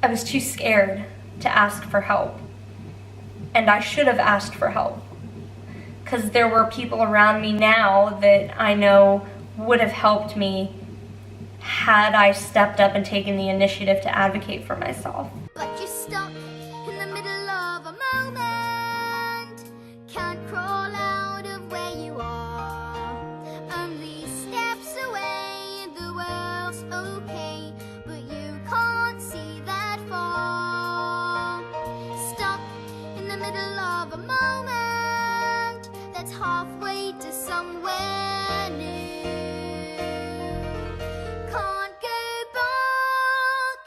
I was too scared to ask for help. And I should have asked for help, because there were people around me now that I know would have helped me had I stepped up and taken the initiative to advocate for myself. But you're stuck in the middle of a moment, can't crawl out of where you are, only steps away, the world's okay, but you can't see that far. Stuck in the middle of a moment that's halfway to somewhere new. Can't go back,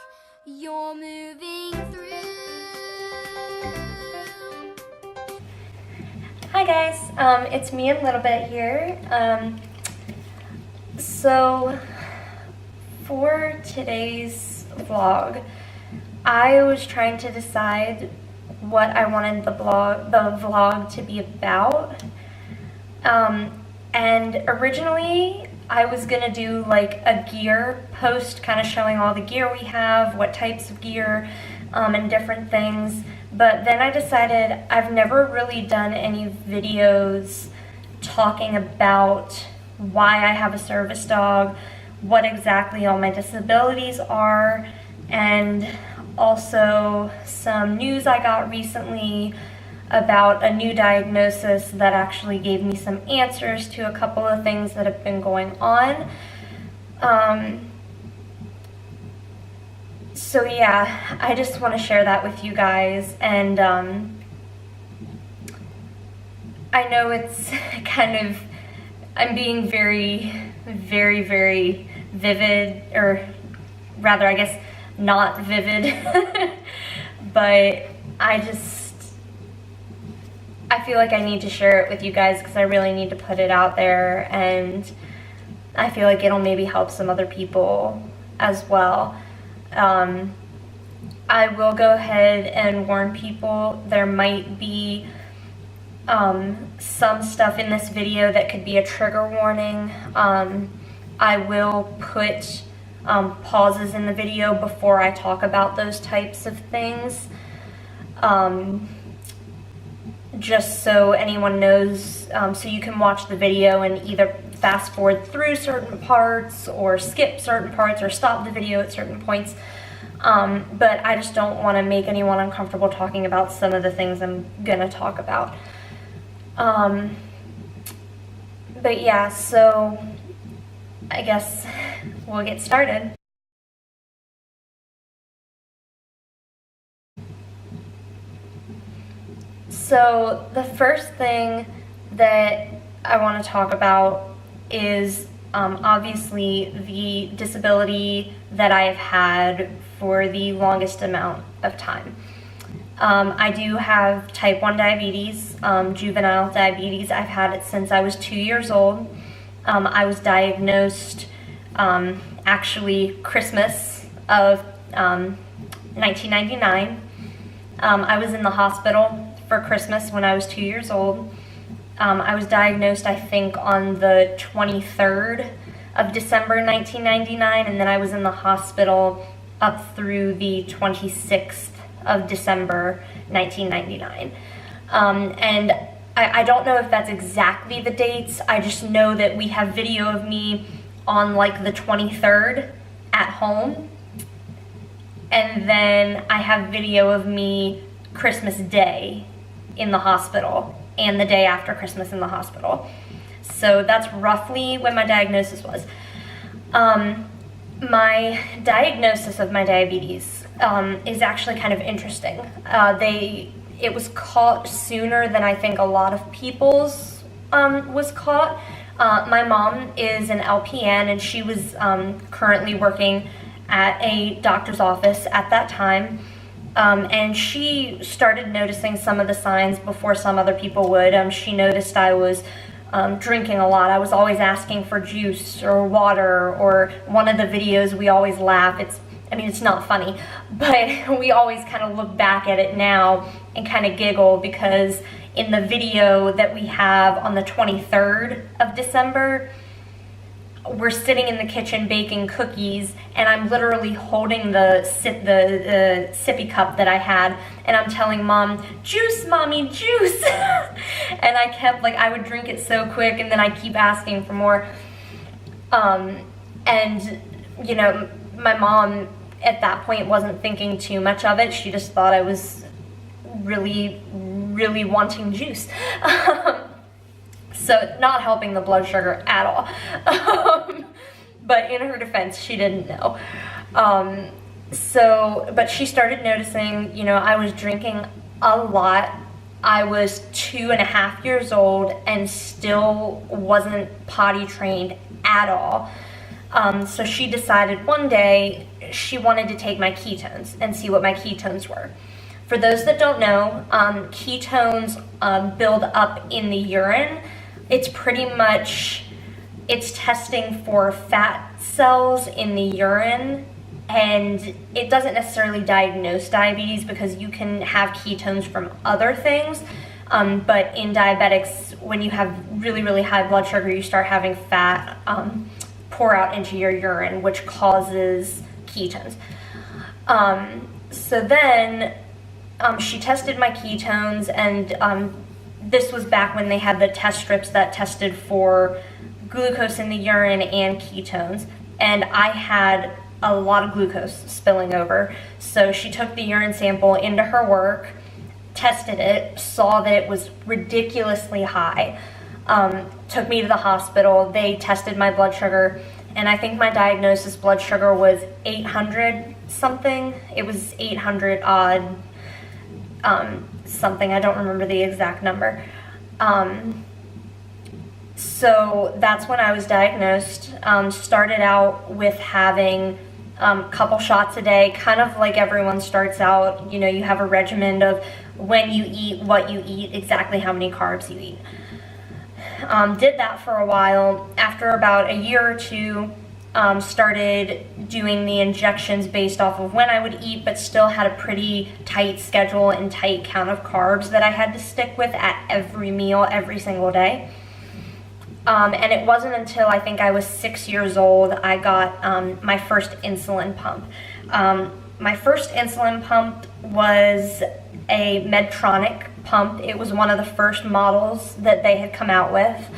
you're moving through. Hi guys, it's me and Lil Bit here. So for today's vlog, I was trying to decide what I wanted the vlog to be about. And originally I was gonna do like a gear post, kind of showing all the gear we have, what types of gear, and different things. But then I decided I've never really done any videos talking about why I have a service dog, what exactly all my disabilities are, and also some news I got recently about a new diagnosis that actually gave me some answers to a couple of things that have been going on. So yeah, I just want to share that with you guys, and I know it's kind of, I'm being very, very, very vivid, or rather I guess not vivid, but I feel like I need to share it with you guys because I really need to put it out there, and I feel like it'll maybe help some other people as well. I will go ahead and warn people there might be some stuff in this video that could be a trigger warning. I will put pauses in the video before I talk about those types of things. Just so anyone knows, so you can watch the video and either fast forward through certain parts or skip certain parts or stop the video at certain points. But I just don't want to make anyone uncomfortable talking about some of the things I'm gonna talk about. But yeah, so I guess we'll get started. So the first thing that I want to talk about is obviously the disability that I have had for the longest amount of time. I do have type 1 diabetes, juvenile diabetes. I've had it since I was 2 years old. I was diagnosed actually Christmas of 1999. I was in the hospital for Christmas when I was 2 years old. I was diagnosed, I think, on the 23rd of December 1999, and then I was in the hospital up through the 26th of December 1999. And I don't know if that's exactly the dates. I just know that we have video of me on like the 23rd at home, and then I have video of me Christmas Day in the hospital and the day after Christmas in the hospital. So that's roughly when my diagnosis was. My diagnosis of my diabetes is actually kind of interesting. It was caught sooner than I think a lot of people's was caught. My mom is an LPN, and she was currently working at a doctor's office at that time. And she started noticing some of the signs before some other people would. She noticed I was drinking a lot. I was always asking for juice or water, or one of the videos we always laugh. It's not funny, but we always kind of look back at it now and kind of giggle, because in the video that we have on the 23rd of December, we're sitting in the kitchen baking cookies, and I'm literally holding the sippy cup that I had, and I'm telling Mom, "Juice, Mommy, juice." And I kept, like, I would drink it so quick, and then I keep asking for more. And, you know, my mom at that point wasn't thinking too much of it. She just thought I was really, really wanting juice. So not helping the blood sugar at all. But in her defense, she didn't know. But she started noticing, you know, I was drinking a lot. I was 2.5 years old and still wasn't potty trained at all. So she decided one day she wanted to take my ketones and see what my ketones were. For those that don't know, ketones build up in the urine. It's pretty much, it's testing for fat cells in the urine, and it doesn't necessarily diagnose diabetes because you can have ketones from other things, but in diabetics, when you have really, really high blood sugar, you start having fat pour out into your urine, which causes ketones. So then she tested my ketones, and this was back when they had the test strips that tested for glucose in the urine and ketones, and I had a lot of glucose spilling over. So she took the urine sample into her work, tested it, saw that it was ridiculously high, took me to the hospital. They tested my blood sugar, and I think my diagnosis blood sugar was 800 something. It was 800 odd something. I don't remember the exact number. So that's when I was diagnosed. Started out with having a couple shots a day, kind of like everyone starts out. You know, you have a regimen of when you eat, what you eat, exactly how many carbs you eat. Did that for a while. After about a year or two, started doing the injections based off of when I would eat, but still had a pretty tight schedule and tight count of carbs that I had to stick with at every meal, every single day. And it wasn't until I think I was 6 years old I got my first insulin pump. My first insulin pump was a Medtronic pump. It was one of the first models that they had come out with.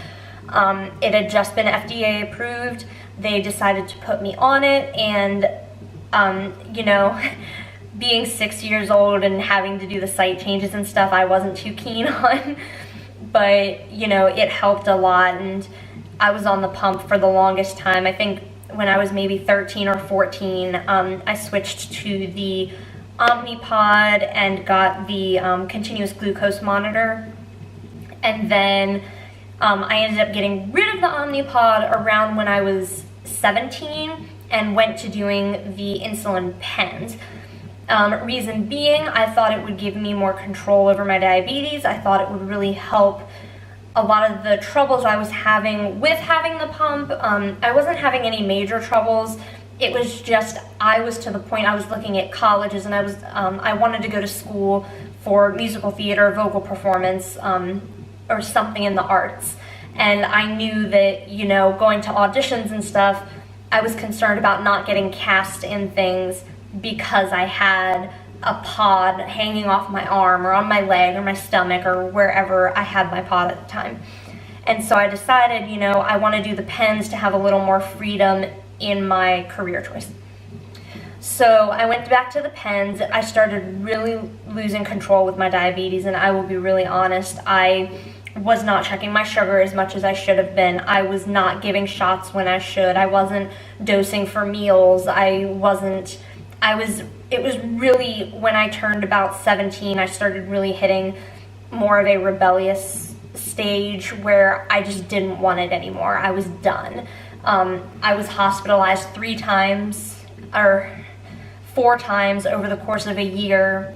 It had just been FDA approved. They decided to put me on it, and you know, being 6 years old and having to do the site changes and stuff, I wasn't too keen on. But, you know, it helped a lot, and I was on the pump for the longest time. I think when I was maybe 13 or 14, I switched to the Omnipod and got the continuous glucose monitor. And then I ended up getting rid of the Omnipod around when I was 17 and went to doing the insulin pens. Reason being, I thought it would give me more control over my diabetes. I thought it would really help a lot of the troubles I was having with having the pump. I wasn't having any major troubles. It was just, I was to the point, I was looking at colleges, and I wanted to go to school for musical theater, vocal performance, or something in the arts. And I knew that, you know, going to auditions and stuff, I was concerned about not getting cast in things because I had a pod hanging off my arm or on my leg or my stomach or wherever I had my pod at the time. And so I decided, you know, I want to do the pens to have a little more freedom in my career choice. So I went back to the pens. I started really losing control with my diabetes, and I will be really honest, I was not checking my sugar as much as I should have been. I was not giving shots when I should. I wasn't dosing for meals. It was really, when I turned about 17, I started really hitting more of a rebellious stage where I just didn't want it anymore. I was done. I was hospitalized 3 times, or 4 times over the course of a year,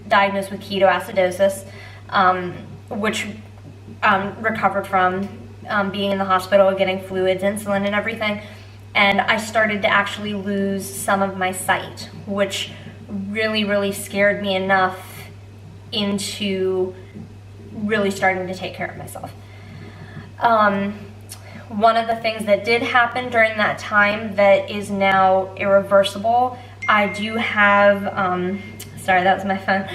diagnosed with ketoacidosis, which recovered from being in the hospital, getting fluids, insulin, and everything. And I started to actually lose some of my sight, which really, really scared me enough into really starting to take care of myself. one of the things that did happen during that time that is now irreversible, I do have, sorry, that was my phone.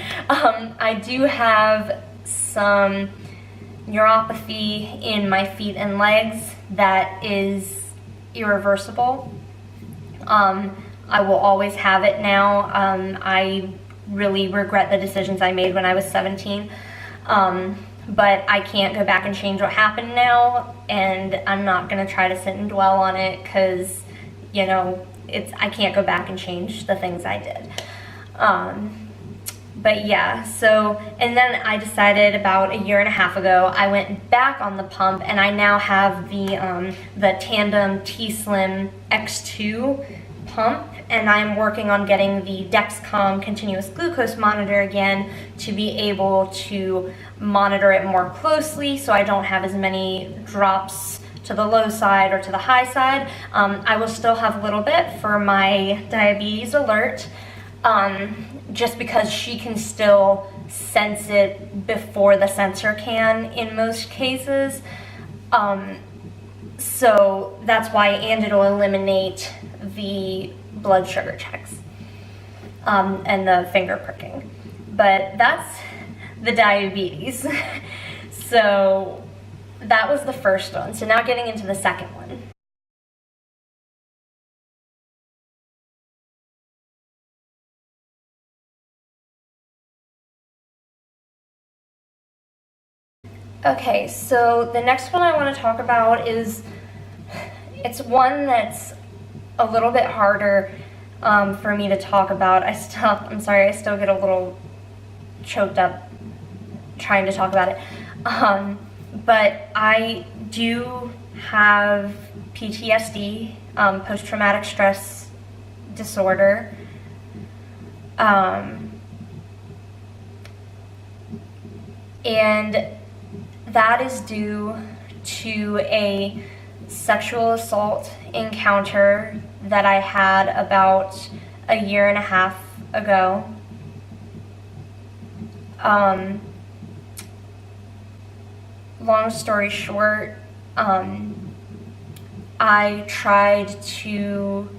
I do have some neuropathy in my feet and legs that is irreversible. I will always have it now. I really regret the decisions I made when I was 17. But I can't go back and change what happened now, and I'm not gonna try to sit and dwell on it because, you know, I can't go back and change the things I did. But yeah, so, and then I decided about a year and a half ago, I went back on the pump, and I now have the Tandem T-Slim X2 pump, and I'm working on getting the Dexcom continuous glucose monitor again to be able to monitor it more closely so I don't have as many drops to the low side or to the high side. I will still have a little bit for my Diabetes Alert, just because she can still sense it before the sensor can in most cases. So that's why, and it'll eliminate the blood sugar checks and the finger pricking. But that's the diabetes. So that was the first one. So now getting into the second one. Okay, so the next one I want to talk about is, it's one that's a little bit harder for me to talk about. I'm sorry, I still get a little choked up trying to talk about it. But I do have PTSD, post-traumatic stress disorder. And that is due to a sexual assault encounter that I had about a year and a half ago. Long story short, I tried to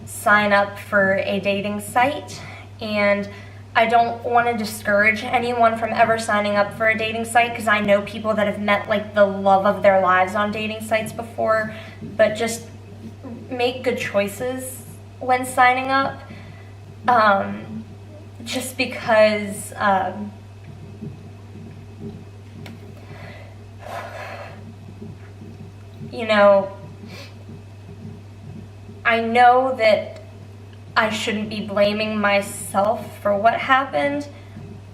sign up for a dating site, and I don't want to discourage anyone from ever signing up for a dating site because I know people that have met like the love of their lives on dating sites before, but just make good choices when signing up. Just because you know, I know that I shouldn't be blaming myself for what happened,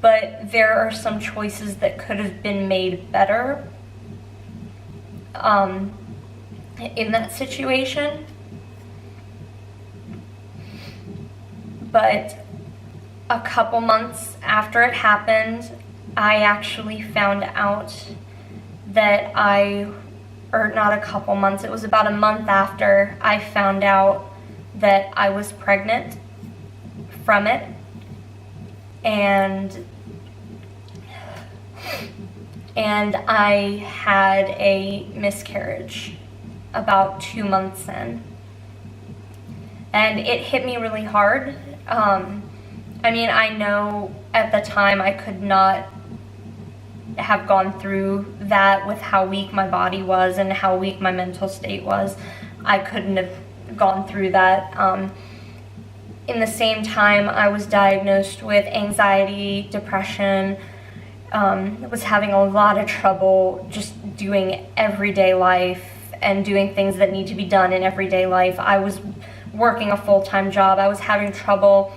but there are some choices that could have been made better in that situation. But a couple months after it happened, I actually found out that or not a couple months, it was about a month after I found out that I was pregnant from it, and I had a miscarriage about 2 months in, and it hit me really hard. I mean, I know at the time I could not have gone through that with how weak my body was and how weak my mental state was. I couldn't have gone through that. In the same time, I was diagnosed with anxiety, depression, was having a lot of trouble just doing everyday life and doing things that need to be done in everyday life. I was working a full-time job. I was having trouble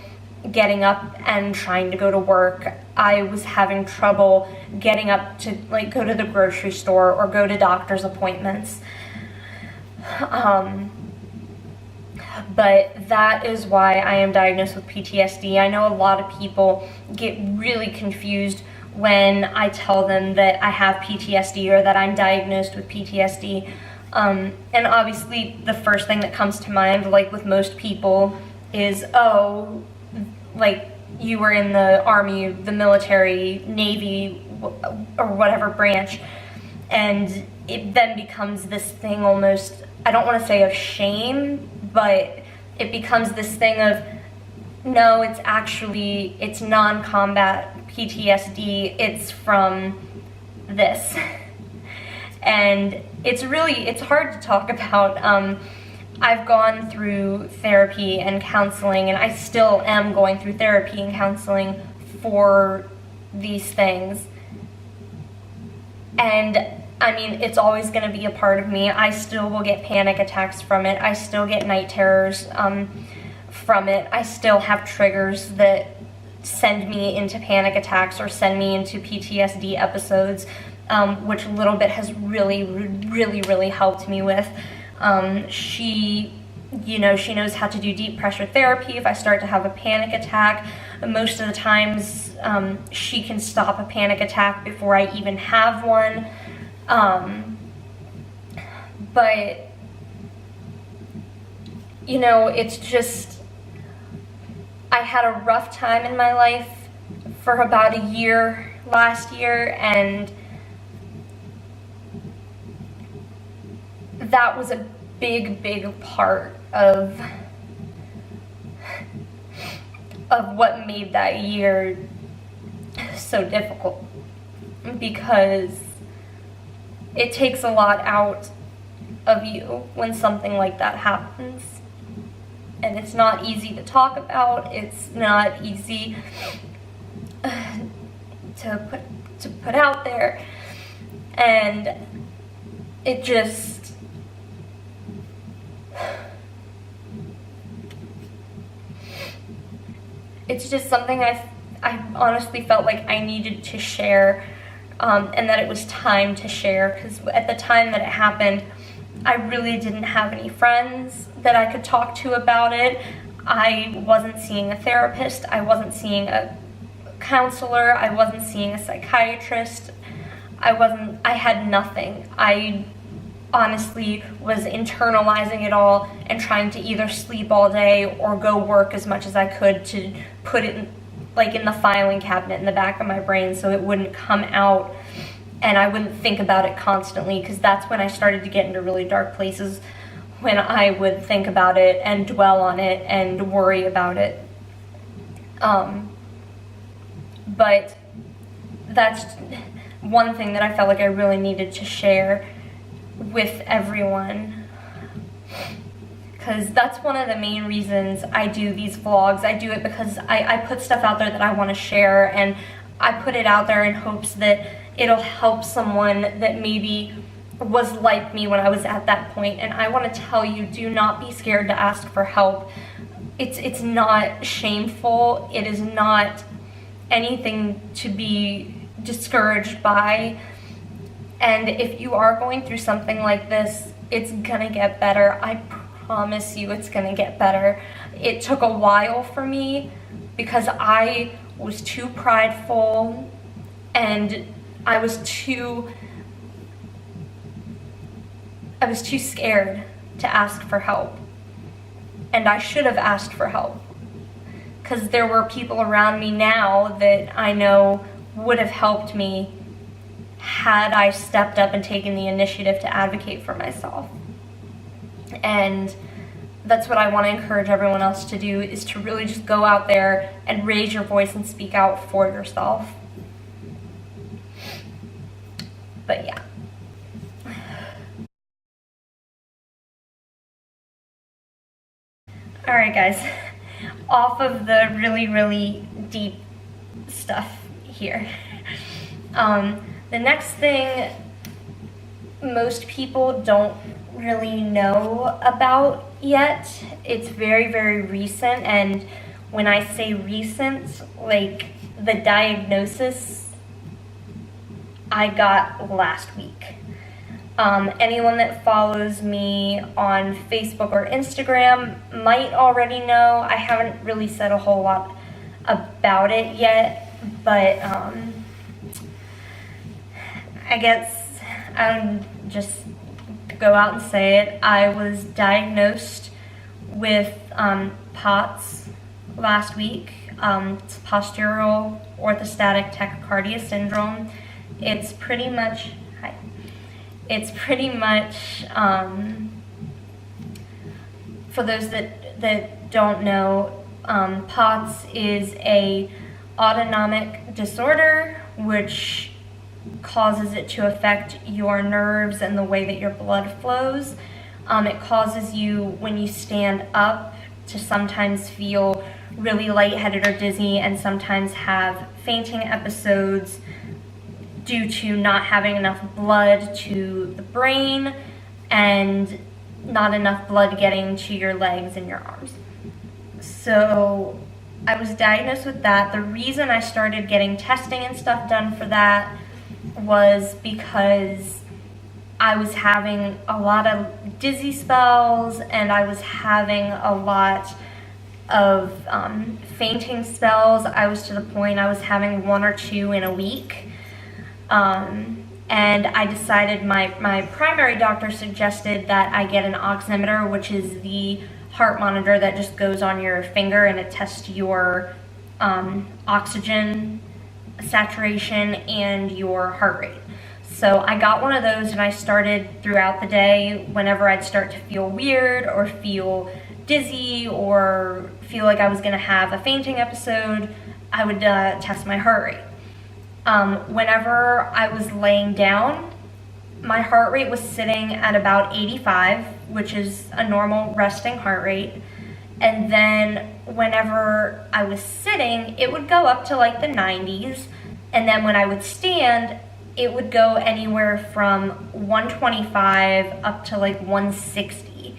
getting up and trying to go to work. I was having trouble getting up to like go to the grocery store or go to doctor's appointments. But that is why I am diagnosed with PTSD. I know a lot of people get really confused when I tell them that I have PTSD or that I'm diagnosed with PTSD. And obviously the first thing that comes to mind, like with most people, is, oh, like you were in the Army, the military, Navy, or whatever branch, and it then becomes this thing almost, I don't want to say of shame, but it becomes this thing of, no, it's non-combat PTSD, it's from this. And it's hard to talk about. I've gone through therapy and counseling, and I still am going through therapy and counseling for these things. And I mean, it's always going to be a part of me. I still will get panic attacks from it. I still get night terrors from it. I still have triggers that send me into panic attacks or send me into PTSD episodes, which Lil Bit has really helped me with. She knows how to do deep pressure therapy. If I start to have a panic attack, most of the times she can stop a panic attack before I even have one. But it's just, I had a rough time in my life for about a year last year, and that was a big part of what made that year so difficult, because it takes a lot out of you when something like that happens. And it's not easy to talk about, it's not easy to put out there, and it just, it's just something I honestly felt like I needed to share, and that it was time to share, because at the time that it happened, I really didn't have any friends that I could talk to about it. I wasn't seeing a therapist, I wasn't seeing a counselor, I wasn't seeing a psychiatrist, I had nothing. I honestly was internalizing it all and trying to either sleep all day or go work as much as I could to put it in the filing cabinet in the back of my brain so it wouldn't come out and I wouldn't think about it constantly, because that's when I started to get into really dark places, when I would think about it and dwell on it and worry about it. But that's one thing that I felt like I really needed to share with everyone, because that's one of the main reasons I do these vlogs. I do it because I put stuff out there that I want to share, and I put it out there in hopes that it'll help someone that maybe was like me when I was at that point. And I want to tell you, do not be scared to ask for help. It's not shameful. It is not anything to be discouraged by. And if you are going through something like this, it's gonna get better. I promise you it's gonna get better. It took a while for me because I was too prideful, and I was too scared to ask for help. And I should have asked for help, because there were people around me now that I know would have helped me had I stepped up and taken the initiative to advocate for myself. And that's what I want to encourage everyone else to do, is to really just go out there and raise your voice and speak out for yourself. But yeah. Alright guys, off of the really deep stuff here. The next thing most people don't really know about yet, it's very recent, and when I say recent, like the diagnosis I got last week. Anyone that follows me on Facebook or Instagram might already know. I haven't really said a whole lot about it yet, but I guess I'll just go out and say it. I was diagnosed with POTS last week. It's Postural Orthostatic Tachycardia syndrome. It's pretty much it's pretty much, for those that don't know, POTS is a autonomic disorder which causes it to affect your nerves and the way that your blood flows. It causes you, when you stand up, to sometimes feel really lightheaded or dizzy, and sometimes have fainting episodes due to not having enough blood to the brain and not enough blood getting to your legs and your arms. So I was diagnosed with that. The reason I started getting testing and stuff done for that was because I was having a lot of dizzy spells, and I was having a lot of fainting spells. I was to the point I was having 1 or 2 in a week. And I decided, my primary doctor suggested that I get an oximeter, which is the heart monitor that just goes on your finger and it tests your oxygen saturation and your heart rate. So I got one of those, and I started throughout the day, whenever I'd start to feel weird or feel dizzy or feel like I was going to have a fainting episode, I would test my heart rate. Whenever I was laying down, my heart rate was sitting at about 85, which is a normal resting heart rate. And then whenever I was sitting, it would go up to like the 90s. And then when I would stand, it would go anywhere from 125 up to like 160,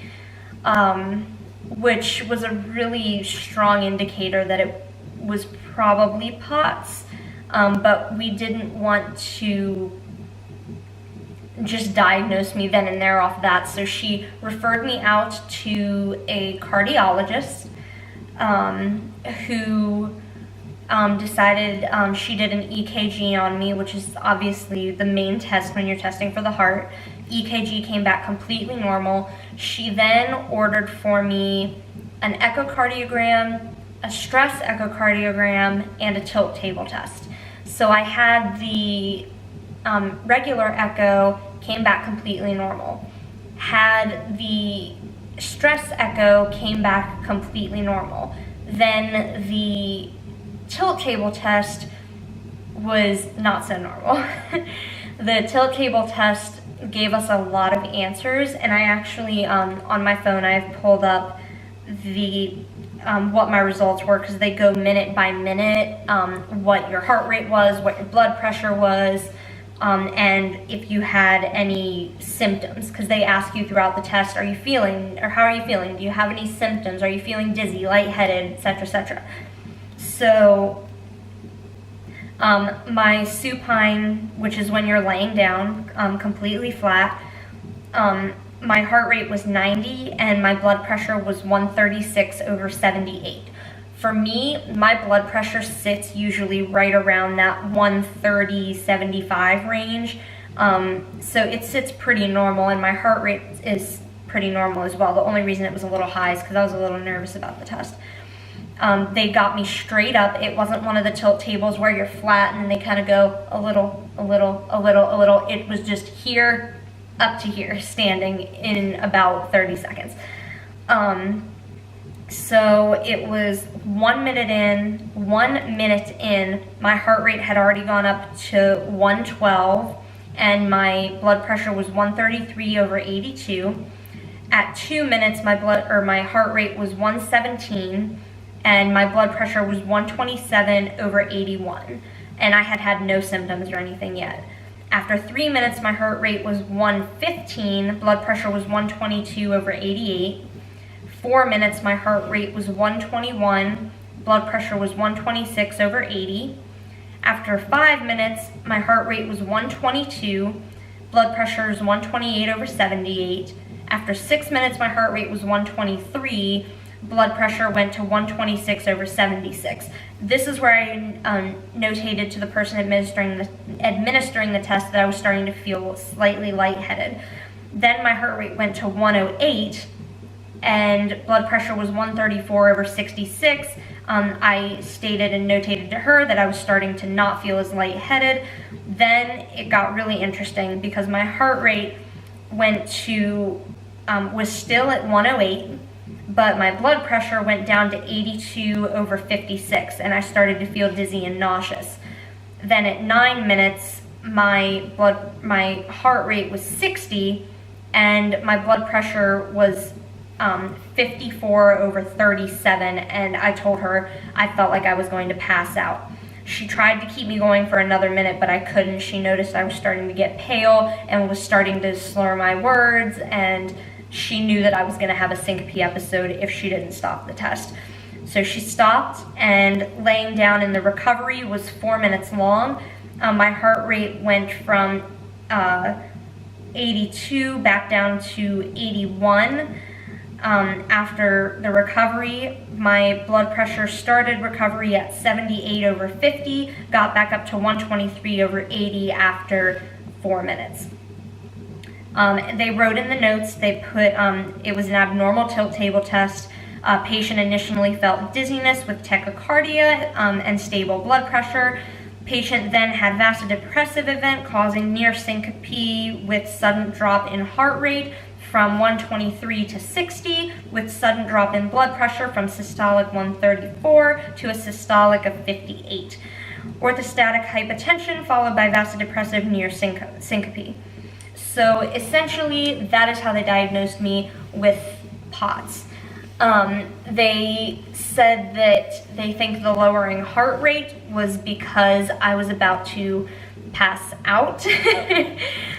which was a really strong indicator that it was probably POTS. But we didn't want to just diagnose me then and there off that, so she referred me out to a cardiologist who decided, she did an EKG on me, which is obviously the main test when you're testing for the heart. EKG came back completely normal. She then ordered for me an echocardiogram, a stress echocardiogram, and a tilt table test. So I had the regular echo, came back completely normal. Had the stress echo, came back completely normal. Then the tilt table test was not so normal. The tilt table test gave us a lot of answers, and I actually, on my phone, I've pulled up the what my results were, because they go minute by minute, what your heart rate was, what your blood pressure was, and if you had any symptoms, because they ask you throughout the test, are you feeling, or how are you feeling? Do you have any symptoms? Are you feeling dizzy, lightheaded, etc., etc.? So my supine, which is when you're laying down completely flat, my heart rate was 90 and my blood pressure was 136/78. For me, my blood pressure sits usually right around that 130/75 range. So it sits pretty normal, and my heart rate is pretty normal as well. The only reason it was a little high is because I was a little nervous about the test. They got me straight up. It wasn't one of the tilt tables where you're flat and they kind of go a little, a little, a little, a little. It was just here up to here, standing in about 30 seconds. So it was 1 minute in, my heart rate had already gone up to 112, and my blood pressure was 133/82. At 2 minutes, my heart rate was 117, and my blood pressure was 127/81, and I had had no symptoms or anything yet. After 3 minutes, my heart rate was 115, blood pressure was 122/88. 4 minutes, my heart rate was 121, blood pressure was 126/80. After 5 minutes, my heart rate was 122, blood pressure is 128/78. After 6 minutes, my heart rate was 123, blood pressure went to 126/76. This is where I notated to the person administering the test that I was starting to feel slightly lightheaded. Then my heart rate went to 108, and blood pressure was 134/66. I stated and notated to her that I was starting to not feel as lightheaded. Then it got really interesting because my heart rate went to, was still at 108, but my blood pressure went down to 82/56, and I started to feel dizzy and nauseous. Then at 9 minutes, my heart rate was 60, and my blood pressure was 54/37, and I told her I felt like I was going to pass out. She tried to keep me going for another minute, but I couldn't. She noticed I was starting to get pale and was starting to slur my words, and she knew that I was going to have a syncope episode if she didn't stop the test. So she stopped, and laying down in the recovery was 4 minutes long. My heart rate went from 82 back down to 81. After the recovery, my blood pressure started recovery at 78/50, got back up to 123/80 after 4 minutes. They wrote in the notes, they put, it was an abnormal tilt table test. Patient initially felt dizziness with tachycardia and stable blood pressure. Patient then had vasodepressive event causing near syncope with sudden drop in heart rate from 123 to 60, with sudden drop in blood pressure from systolic 134 to a systolic of 58. Orthostatic hypotension followed by vasodepressive near syncope. So essentially, that is how they diagnosed me with POTS. They said that they think the lowering heart rate was because I was about to pass out.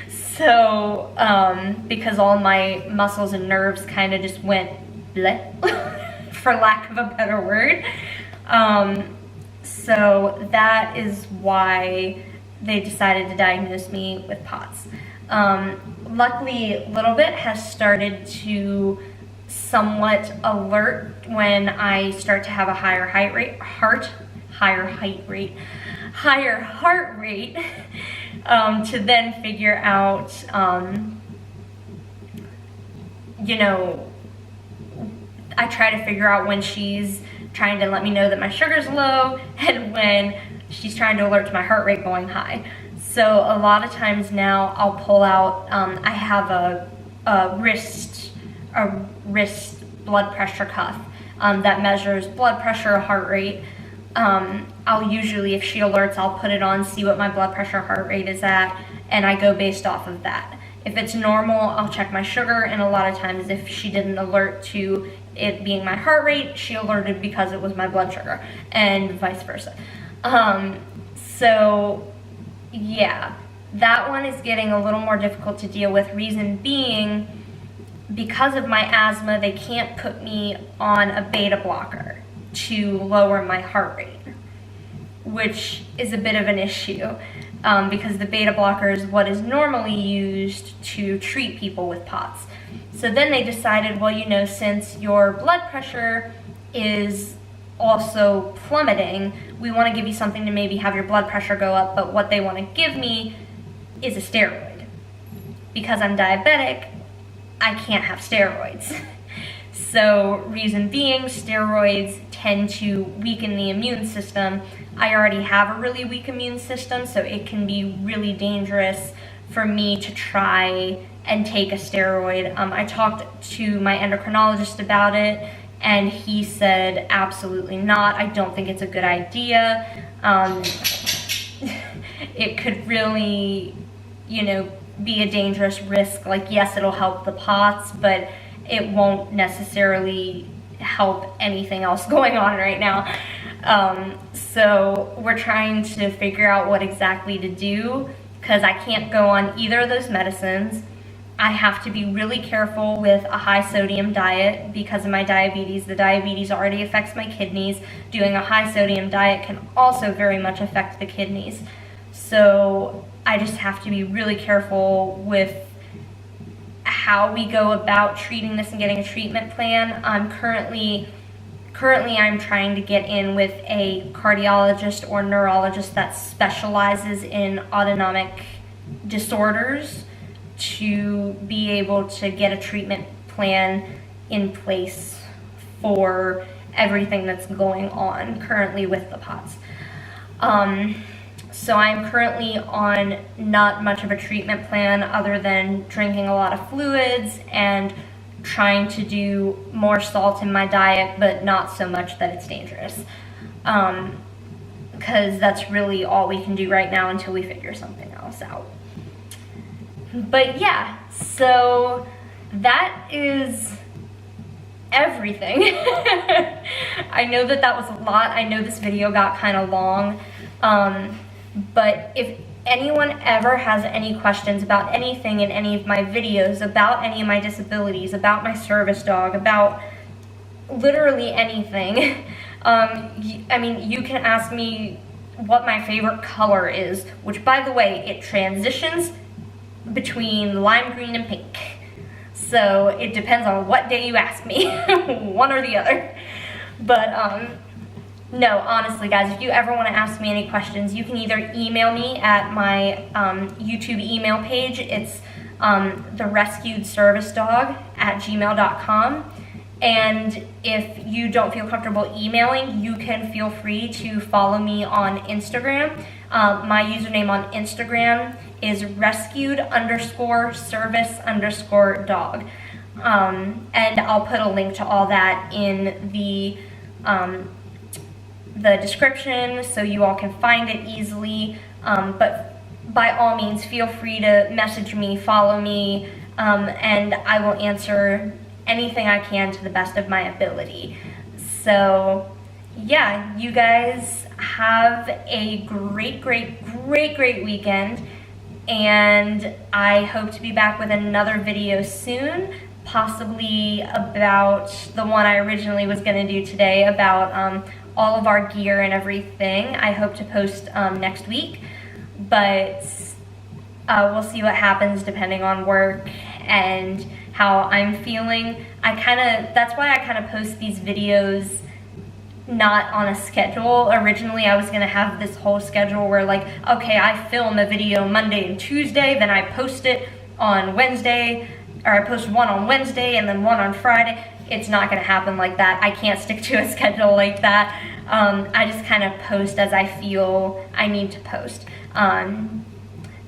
So, because all my muscles and nerves kind of just went bleh, for lack of a better word. So that is why they decided to diagnose me with POTS. Luckily, Lil Bit has started to somewhat alert when I start to have a higher heart rate, to then figure out, you know, I try to figure out when she's trying to let me know that my sugar's low and when she's trying to alert to my heart rate going high. So a lot of times now I'll pull out, I have a wrist blood pressure cuff that measures blood pressure, heart rate. I'll usually, if she alerts, I'll put it on, see what my blood pressure, heart rate is at, and I go based off of that. If it's normal, I'll check my sugar, and a lot of times if she didn't alert to it being my heart rate, she alerted because it was my blood sugar, and vice versa. So yeah, that one is getting a little more difficult to deal with, reason being, because of my asthma, they can't put me on a beta blocker to lower my heart rate, which is a bit of an issue because the beta blocker is what is normally used to treat people with POTS. So then they decided, well, you know, since your blood pressure is also plummeting, we want to give you something to maybe have your blood pressure go up, but what they want to give me is a steroid. Because I'm diabetic, I can't have steroids. So reason being, steroids tend to weaken the immune system. I already have a really weak immune system, so it can be really dangerous for me to try and take a steroid. I talked to my endocrinologist about it, and he said absolutely not. I don't think it's a good idea. It could really, you know, be a dangerous risk. Like, yes, it'll help the POTS, but it won't necessarily help anything else going on right now. So we're trying to figure out what exactly to do, because I can't go on either of those medicines. I have to be really careful with a high sodium diet because of my diabetes. The diabetes already affects my kidneys. Doing a high sodium diet can also very much affect the kidneys. So I just have to be really careful with how we go about treating this and getting a treatment plan. Currently I'm trying to get in with a cardiologist or neurologist that specializes in autonomic disorders to be able to get a treatment plan in place for everything that's going on currently with the POTS. So I'm currently on not much of a treatment plan other than drinking a lot of fluids and trying to do more salt in my diet, but not so much that it's dangerous. Because that's really all we can do right now until we figure something else out. But yeah, so that is everything. I know that was a lot. I know this video got kind of long. But if anyone ever has any questions about anything in any of my videos, about any of my disabilities, about my service dog, about literally anything, I mean, you can ask me what my favorite color is, which, by the way, it transitions between lime green and pink. So it depends on what day you ask me, one or the other. But no, honestly, guys, if you ever want to ask me any questions, you can either email me at my YouTube email page. It's therescuedservicedog@gmail.com. And if you don't feel comfortable emailing, you can feel free to follow me on Instagram. My username on Instagram is rescued_service_dog. And I'll put a link to all that in the description so you all can find it easily. But by all means, feel free to message me, follow me, and I will answer anything I can to the best of my ability. So yeah, you guys have a great weekend, and I hope to be back with another video soon, possibly about the one I originally was going to do today about all of our gear and everything. I hope to post next week, but we'll see what happens depending on work and how I'm feeling. That's why I kind of post these videos not on a schedule. Originally, I was gonna have this whole schedule where, like, okay, I film a video Monday and Tuesday, then I post it on Wednesday, or I post one on Wednesday and then one on Friday. It's not gonna happen like that. I can't stick to a schedule like that. I just kind of post as I feel I need to post.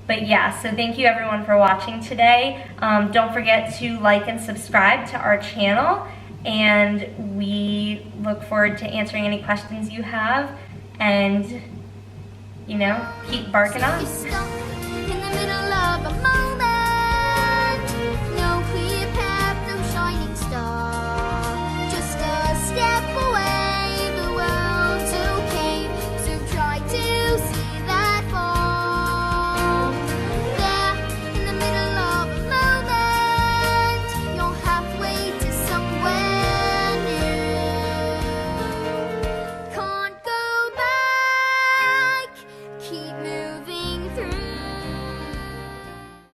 But yeah, so thank you everyone for watching today. Don't forget to like and subscribe to our channel, and we look forward to answering any questions you have, and, you know, keep barking on. Stuck in the middle of a